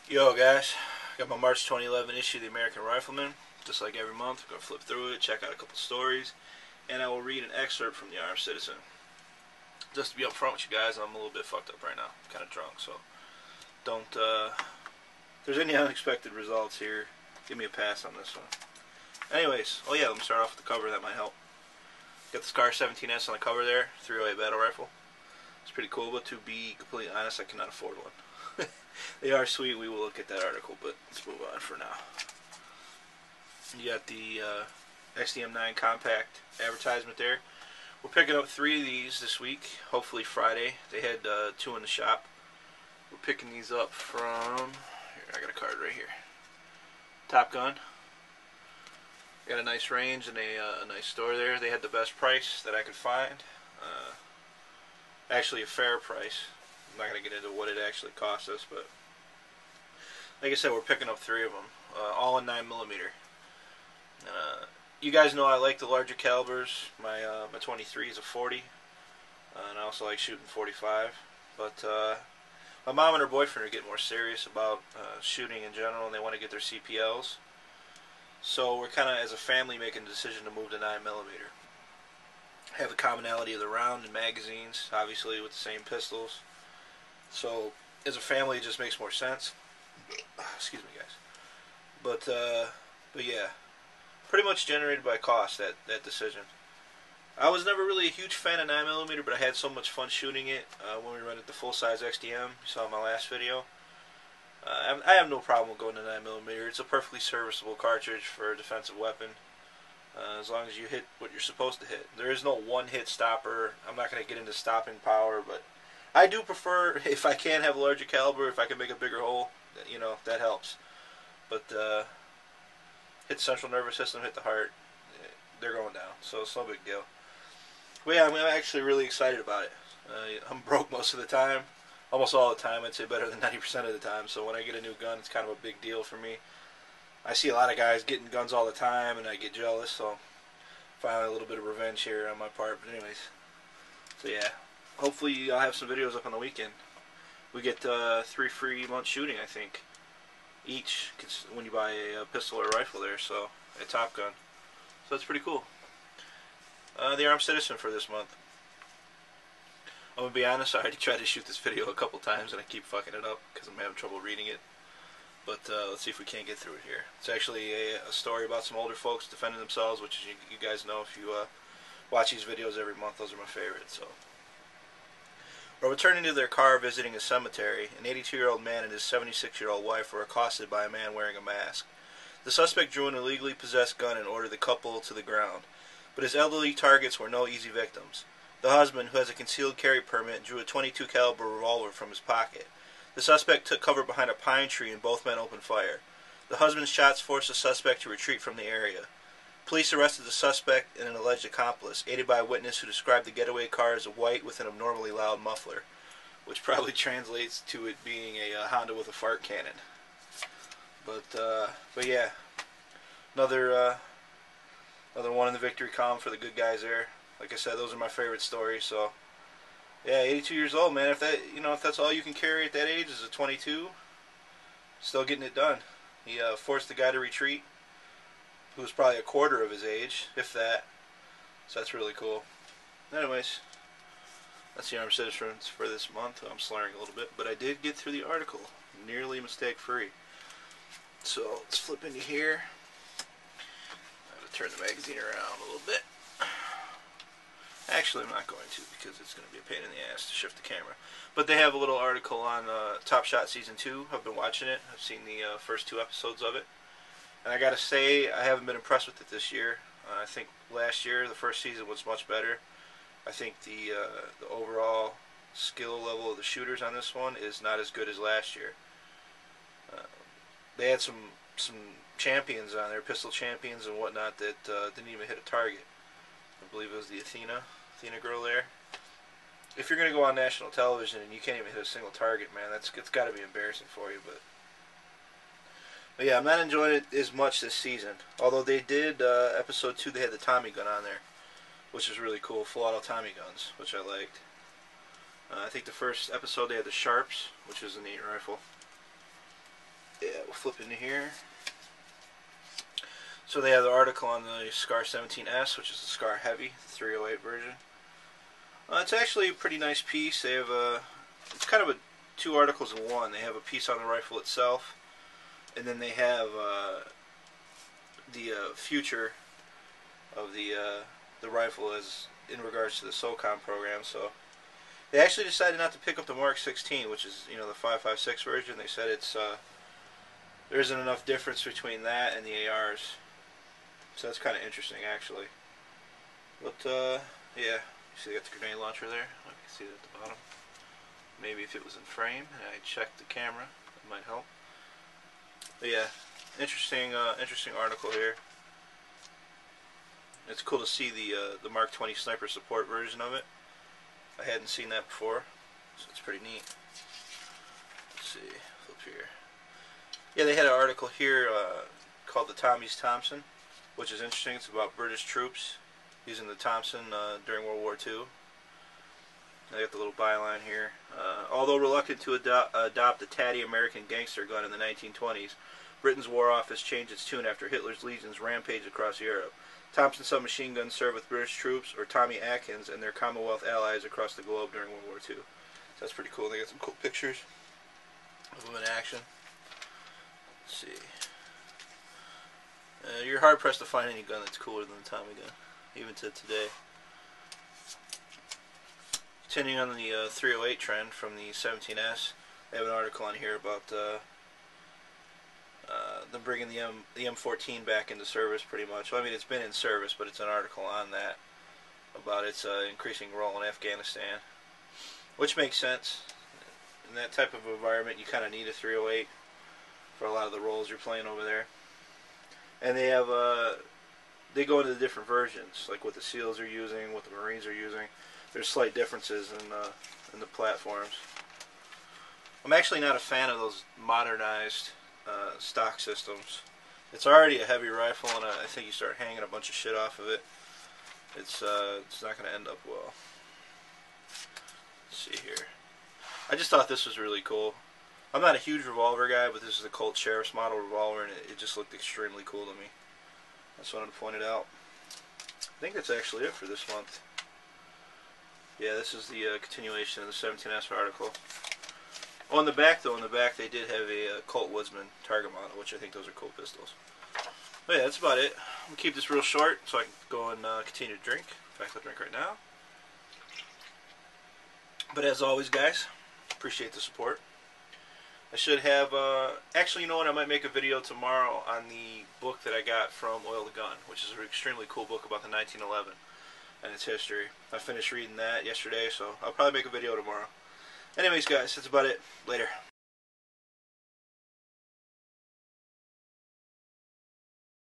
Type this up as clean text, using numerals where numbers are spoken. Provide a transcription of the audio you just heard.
Yo guys, got my March 2011 issue of the American Rifleman. Just like every month, I'm going to flip through it, check out a couple stories, and I will read an excerpt from the Armed Citizen. Just to be upfront with you guys, I'm a little bit fucked up right now. I'm kind of drunk, so don't, if there's any unexpected results here, give me a pass on this one. Anyways, oh yeah, let me start off with the cover, that might help. Got the Scar 17S on the cover there, 308 battle rifle. It's pretty cool, but to be completely honest, I cannot afford one. They are sweet. We will look at that article, but let's move on for now. You got the XDM9 compact advertisement there. We're picking up 3 of these this week, hopefully Friday. They had 2 in the shop. We're picking these up from, here, I got a card right here, Top Gun. Got a nice range and a nice store there. They had the best price that I could find. Actually a fair price. I'm not going to get into what it actually cost us, but like I said, we're picking up 3 of them, all in 9mm. You guys know I like the larger calibers. My 23 is a 40, and I also like shooting 45. But my mom and her boyfriend are getting more serious about shooting in general, and they want to get their CPLs. So we're kind of, as a family, making the decision to move to 9mm. Have the commonality of the round and magazines, obviously with the same pistols. So as a family, it just makes more sense. Excuse me, guys. But yeah, pretty much generated by cost, that decision. I was never really a huge fan of 9mm, but I had so much fun shooting it when we rented the full-size XDM. You saw in my last video. I have no problem with going to 9mm. It's a perfectly serviceable cartridge for a defensive weapon. As long as you hit what you're supposed to hit. There is no one-hit stopper. I'm not going to get into stopping power, but I do prefer, if I can have a larger caliber, if I can make a bigger hole, you know, that helps. But hit the central nervous system, hit the heart, they're going down, so it's no big deal. But yeah, I'm actually really excited about it. I'm broke most of the time, almost all the time. I'd say better than 90% of the time, so when I get a new gun, it's kind of a big deal for me. I see a lot of guys getting guns all the time, and I get jealous, so finally a little bit of revenge here on my part. But anyways, so yeah, hopefully I'll have some videos up on the weekend. We get 3 free months shooting, I think, each when you buy a pistol or a rifle there, so at Top Gun. So that's pretty cool. The Armed Citizen for this month. I'm going to be honest, I already tried to shoot this video a couple times and I keep fucking it up because I'm having trouble reading it. But let's see if we can't get through it here. It's actually a story about some older folks defending themselves, which you guys know if you watch these videos every month. Those are my favorites. So, while returning to their car visiting a cemetery, an 82-year-old man and his 76-year-old wife were accosted by a man wearing a mask. The suspect drew an illegally possessed gun and ordered the couple to the ground. But his elderly targets were no easy victims. The husband, who has a concealed carry permit, drew a .22 caliber revolver from his pocket. The suspect took cover behind a pine tree and both men opened fire. The husband's shots forced the suspect to retreat from the area. Police arrested the suspect and an alleged accomplice, aided by a witness who described the getaway car as a white with an abnormally loud muffler, which probably translates to it being a Honda with a fart cannon. But yeah, another one in the victory column for the good guys there. Like I said, those are my favorite stories. So yeah, 82 years old, man. If that's all you can carry at that age is a .22, still getting it done. He forced the guy to retreat, who was probably a quarter of his age, if that. So that's really cool. Anyways, that's the Armed Citizens for this month. I'm slurring a little bit, but I did get through the article, nearly mistake-free. So let's flip into here. I'm going to turn the magazine around a little bit. Actually, I'm not going to because it's going to be a pain in the ass to shift the camera. But they have a little article on Top Shot Season 2. I've been watching it. I've seen the first 2 episodes of it. And I gotta say, I haven't been impressed with it this year. I think last year, the first season was much better. I think the overall skill level of the shooters on this one is not as good as last year. They had some champions on there, pistol champions and whatnot, that didn't even hit a target. I believe it was the Athena girl there. If you're going to go on national television and you can't even hit a single target, man, it's got to be embarrassing for you. But yeah, I'm not enjoying it as much this season. Although they did, episode 2, they had the Tommy gun on there, which is really cool. Full auto Tommy guns, which I liked. I think the first episode they had the Sharps, which is a neat rifle. Yeah, we'll flip into here. So they have the article on the Scar 17S, which is the Scar Heavy 308 version. It's actually a pretty nice piece. They have it's kind of two articles in one. They have a piece on the rifle itself, and then they have the future of the rifle as in regards to the SOCOM program. So they actually decided not to pick up the Mark 16, which is the 5.56 version. They said there isn't enough difference between that and the ARs. So that's kind of interesting, actually. But, yeah. You see they got the grenade launcher there? I can see it at the bottom. Maybe if it was in frame and I checked the camera, it might help. But yeah, interesting article here. It's cool to see the Mark 20 sniper support version of it. I hadn't seen that before, so it's pretty neat. Let's see, flip here. Yeah, they had an article here called the Tommy's Thompson, which is interesting. It's about British troops using the Thompson during World War II. I got the little byline here. Although reluctant to adopt the tatty American gangster gun in the 1920s, Britain's War Office changed its tune after Hitler's legions rampaged across Europe. Thompson submachine guns served with British troops, or Tommy Atkins, and their Commonwealth allies across the globe during World War II. So that's pretty cool. They got some cool pictures of them in action. Let's see. You're hard-pressed to find any gun that's cooler than the Tommy gun, even to today. Continuing on the 308 trend from the 17S, they have an article on here about them bringing the M14 back into service, pretty much. Well, I mean, it's been in service, but it's an article on that about its increasing role in Afghanistan, which makes sense. In that type of environment, you kind of need a 308 for a lot of the roles you're playing over there. And they have they go into the different versions, like what the SEALs are using, what the Marines are using. There's slight differences in the platforms. I'm actually not a fan of those modernized stock systems. It's already a heavy rifle, and I think you start hanging a bunch of shit off of it, it's not going to end up well. Let's see here. I just thought this was really cool. I'm not a huge revolver guy, but this is a Colt Sheriff's model revolver, and it just looked extremely cool to me. That's what I wanted to point it out. I think that's actually it for this month. Yeah, this is the continuation of the 17S article. Oh, in the back they did have a Colt Woodsman target model, which I think those are cool pistols. But yeah, that's about it. I'm going to keep this real short so I can go and continue to drink. In fact, I'll drink right now. But as always, guys, appreciate the support. I should have, actually, you know what, I might make a video tomorrow on the book that I got from Oil the Gun, which is an extremely cool book about the 1911 and its history. I finished reading that yesterday, so I'll probably make a video tomorrow. Anyways, guys, that's about it. Later.